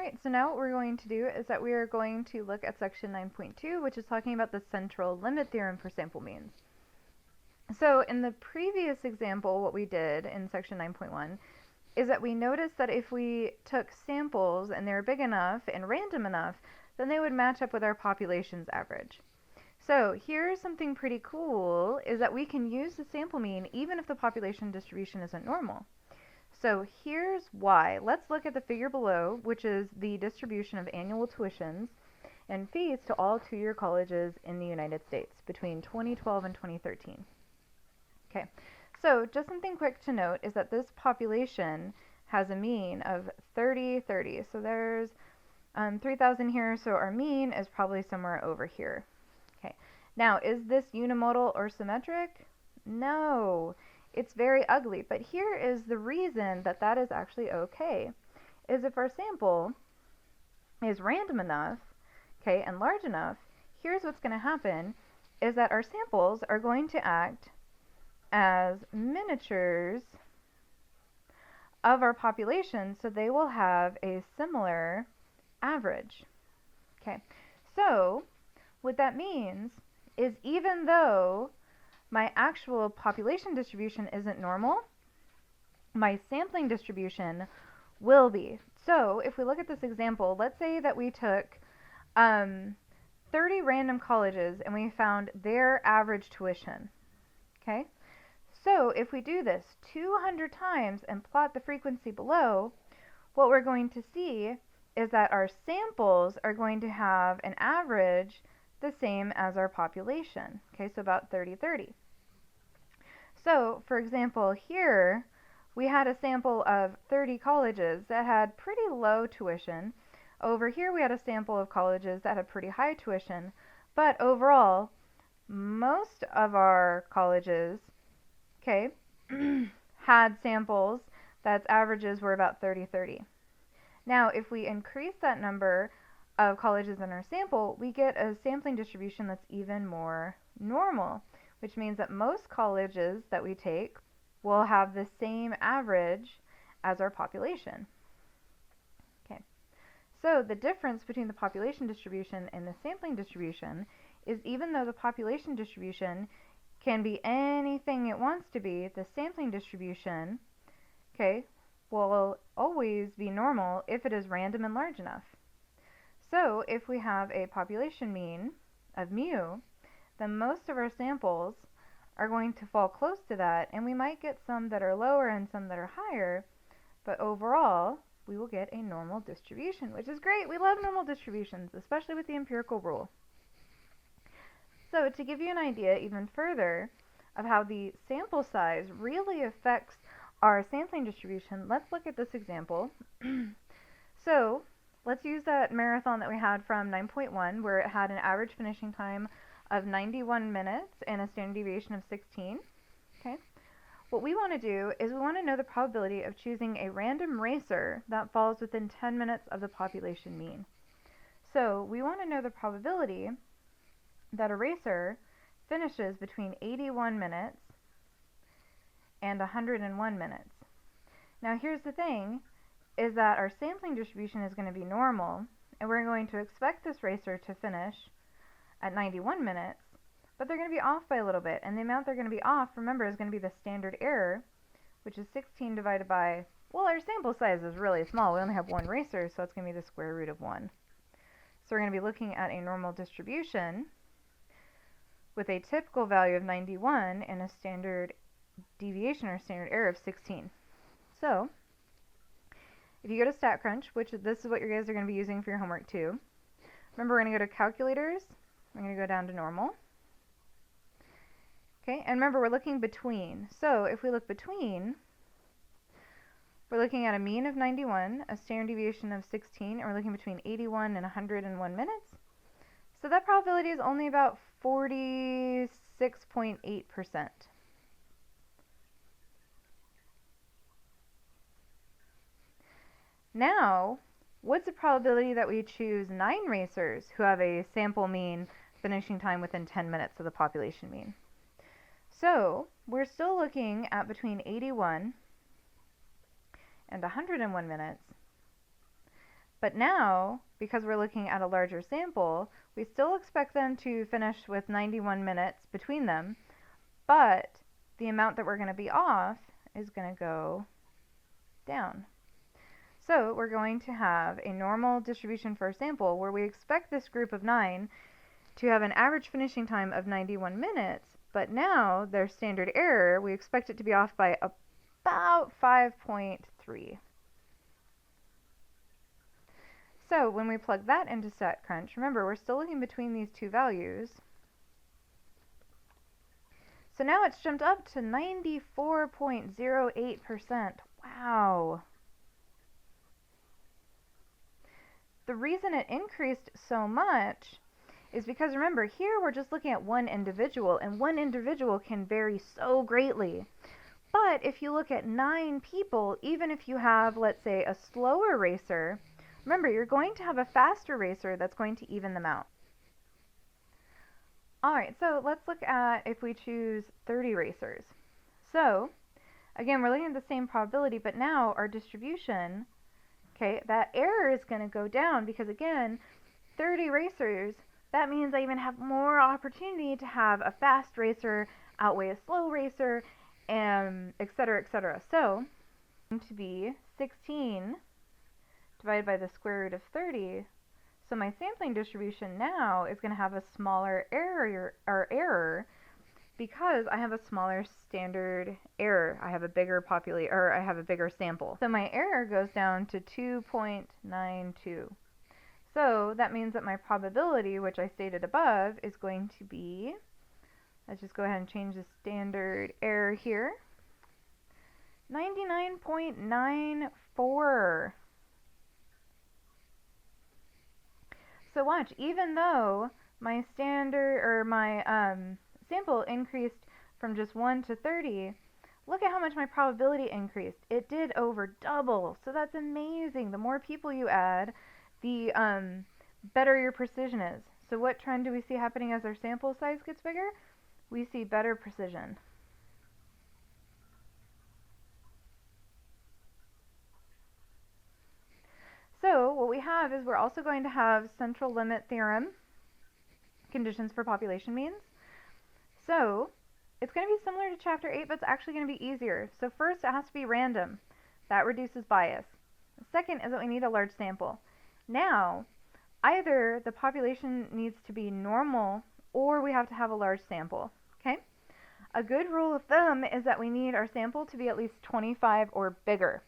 Alright, so now what we're going to do is that we are going to look at section 9.2, which is talking about the central limit theorem for sample means. So in the previous example, what we did in section 9.1 is that we noticed that if we took samples and they were big enough and random enough, then they would match up with our population's average. So here's something pretty cool, is that we can use the sample mean even if the population distribution isn't normal. So here's why. Let's look at the figure below, which is the distribution of annual tuitions and fees to all two-year colleges in the United States between 2012 and 2013. Okay, so just something quick to note is that this population has a mean of 30. So there's 3,000 here, so our mean is probably somewhere over here. Okay, now is this unimodal or symmetric? No. It's very ugly, but here is the reason that that is actually okay, is if our sample is random enough, okay, and large enough, here's what's going to happen, is that our samples are going to act as miniatures of our population, so they will have a similar average. Okay, so what that means is even though my actual population distribution isn't normal, my sampling distribution will be. So if we look at this example, let's say that we took 30 random colleges and we found their average tuition. Okay, so if we do this 200 times and plot the frequency below, what we're going to see is that our samples are going to have an average the same as our population. Okay, so about 30. So, for example, here we had a sample of 30 colleges that had pretty low tuition. Over here we had a sample of colleges that had pretty high tuition. But overall, most of our colleges, okay, had samples that's averages were about 30. Now, if we increase that number of colleges in our sample, we get a sampling distribution that's even more normal, which means that most colleges that we take will have the same average as our population. Okay, so the difference between the population distribution and the sampling distribution is even though the population distribution can be anything it wants to be, the sampling distribution, okay, will always be normal if it is random and large enough. So if we have a population mean of mu, then most of our samples are going to fall close to that, and we might get some that are lower and some that are higher, but overall we will get a normal distribution, which is great. We love normal distributions, especially with the empirical rule. So to give you an idea even further of how the sample size really affects our sampling distribution, let's look at this example. So let's use that marathon that we had from 9.1 where it had an average finishing time of 91 minutes and a standard deviation of 16. Okay. What we want to do is we want to know the probability of choosing a random racer that falls within 10 minutes of the population mean. So we want to know the probability that a racer finishes between 81 minutes and 101 minutes. Now here's the thing, is that our sampling distribution is going to be normal, and we're going to expect this racer to finish at 91 minutes, but they're going to be off by a little bit, and the amount they're going to be off, remember, is going to be the standard error, which is 16 divided by, well, our sample size is really small. We only have one racer, so it's going to be the square root of 1. So we're going to be looking at a normal distribution with a typical value of 91 and a standard deviation or standard error of 16. So if you go to StatCrunch, which this is what you guys are going to be using for your homework too, remember we're going to go to calculators, we're going to go down to normal. Okay, and remember we're looking between. So if we look between, we're looking at a mean of 91, a standard deviation of 16, and we're looking between 81 and 101 minutes. So that probability is only about 46.8%. Now, what's the probability that we choose 9 racers who have a sample mean finishing time within 10 minutes of the population mean? So, we're still looking at between 81 and 101 minutes, But now, because we're looking at a larger sample, we still expect them to finish with 91 minutes between them, but the amount that we're going to be off is going to go down. So we're going to have a normal distribution for a sample where we expect this group of 9 to have an average finishing time of 91 minutes, but now their standard error, we expect it to be off by about 5.3. So when we plug that into StatCrunch, remember we're still looking between these two values. So now it's jumped up to 94.08%. Wow. The reason it increased so much is because, remember, here we're just looking at one individual, and one individual can vary so greatly. But if you look at 9 people, even if you have, let's say, a slower racer, remember, you're going to have a faster racer that's going to even them out. Alright, so let's look at if we choose 30 racers. So, again, we're looking at the same probability, but now our distribution, okay, that error is going to go down because, again, 30 racers, that means I even have more opportunity to have a fast racer outweigh a slow racer, and et cetera, et cetera. So, it's going to be 16 divided by the square root of 30. So my sampling distribution now is going to have a smaller error because I have a smaller standard error. I have a bigger I have a bigger sample. So my error goes down to 2.92. So that means that my probability, which I stated above, is going to be, let's just go ahead and change the standard error here, 99.94. So watch, even though my sample increased from just 1 to 30, look at how much my probability increased. It did over double, so that's amazing. The more people you add, the better your precision is. So what trend do we see happening as our sample size gets bigger? We see better precision. So what we have is we're also going to have central limit theorem conditions for population means. So it's going to be similar to chapter 8, but it's actually going to be easier. So first, it has to be random. That reduces bias. The second is that we need a large sample. Now, either the population needs to be normal or we have to have a large sample. Okay? A good rule of thumb is that we need our sample to be at least 25 or bigger.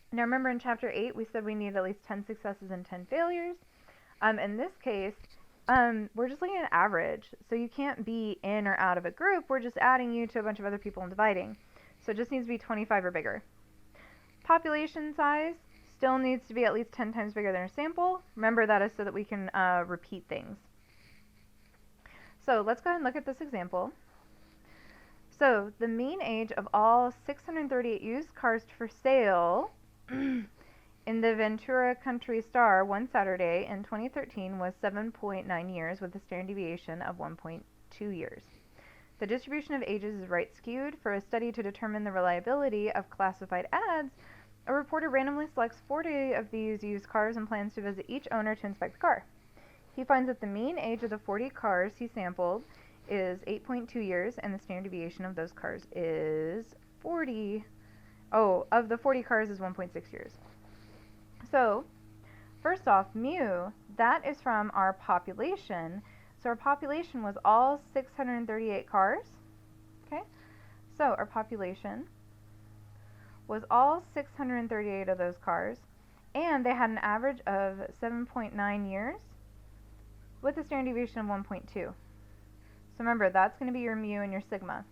Now remember in chapter 8 we said we need at least 10 successes and 10 failures. In this case, we're just looking at average. So you can't be in or out of a group. We're just adding you to a bunch of other people and dividing. So it just needs to be 25 or bigger. Population size still needs to be at least 10 times bigger than our sample. Remember that is so that we can repeat things. So let's go ahead and look at this example. So the mean age of all 638 used cars for sale in the Ventura Country Star one Saturday in 2013 was 7.9 years with a standard deviation of 1.2 years. The distribution of ages is right skewed. For a study to determine the reliability of classified ads, a reporter randomly selects 40 of these used cars and plans to visit each owner to inspect the car. He finds that the mean age of the 40 cars he sampled is 8.2 years and the standard deviation of those cars is of the 40 cars is 1.6 years. So, first off, mu, that is from our population. So our population was all 638 cars. Okay? So our population was all 638 of those cars, and they had an average of 7.9 years with a standard deviation of 1.2. So remember, that's going to be your mu and your sigma.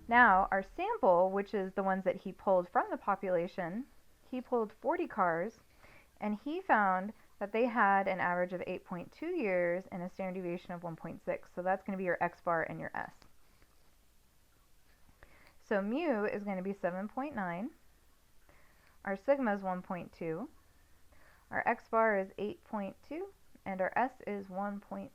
Now, our sample, which is the ones that he pulled from the population, he pulled 40 cars, and he found that they had an average of 8.2 years and a standard deviation of 1.6. So that's going to be your x bar and your s. So mu is going to be 7.9. Our sigma is 1.2. Our x bar is 8.2. And our s is 1.6.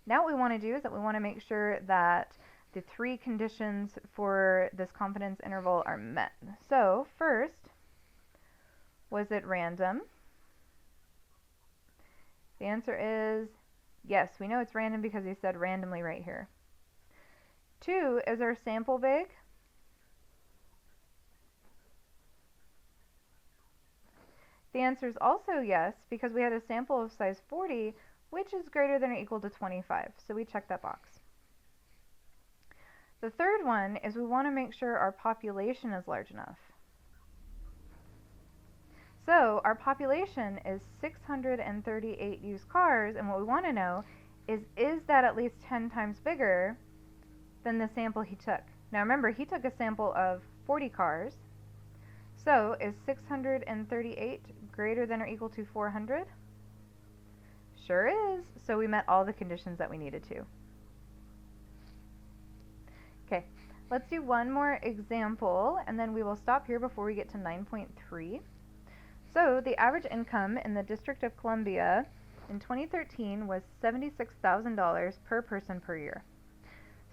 Now what we want to do is that we want to make sure that the 3 conditions for this confidence interval are met. So first, was it random? The answer is yes. We know it's random because he said randomly right here. 2, is our sample big? The answer is also yes, because we had a sample of size 40, which is greater than or equal to 25. So we check that box. The third one is we want to make sure our population is large enough. So our population is 638 used cars, and what we want to know is that at least 10 times bigger than the sample he took? Now remember, he took a sample of 40 cars. So is 638 greater than or equal to 400? Sure is. So we met all the conditions that we needed to. Okay, let's do one more example, and then we will stop here before we get to 9.3. So the average income in the District of Columbia in 2013 was $76,000 per person per year.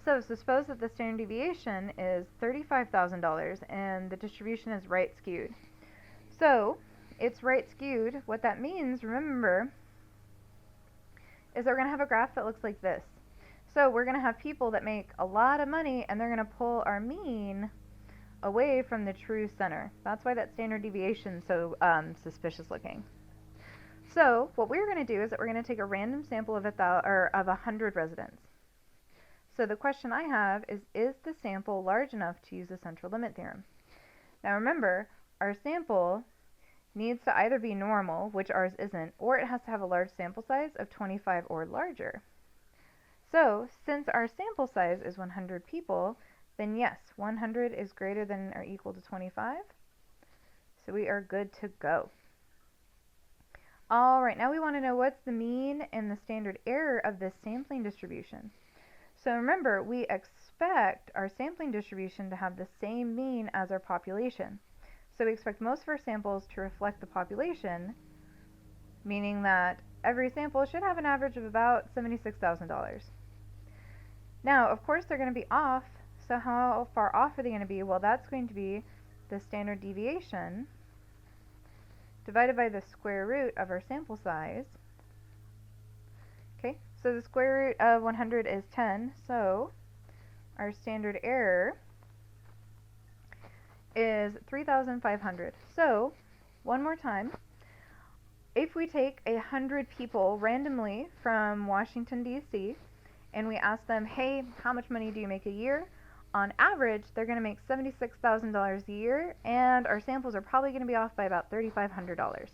So suppose that the standard deviation is $35,000 and the distribution is right skewed. So it's right skewed. What that means, remember, is that we're going to have a graph that looks like this. So we're going to have people that make a lot of money, and they're going to pull our mean away from the true center. That's why that standard deviation is so suspicious looking. So what we're going to do is that we're going to take a random sample of 100 residents. So the question I have is the sample large enough to use the central limit theorem? Now remember, our sample needs to either be normal, which ours isn't, or it has to have a large sample size of 25 or larger. So since our sample size is 100 people, then yes, 100 is greater than or equal to 25. So we are good to go. All right, now we want to know what's the mean and the standard error of this sampling distribution. So remember, we expect our sampling distribution to have the same mean as our population. So we expect most of our samples to reflect the population, meaning that every sample should have an average of about $76,000. Now, of course, they're going to be off. So how far off are they going to be? Well, that's going to be the standard deviation divided by the square root of our sample size. Okay, so the square root of 100 is 10, so our standard error is 3,500. So, one more time, if we take 100 people randomly from Washington, D.C., and we ask them, hey, how much money do you make a year? On average, they're going to make $76,000 a year, and our samples are probably going to be off by about $3,500.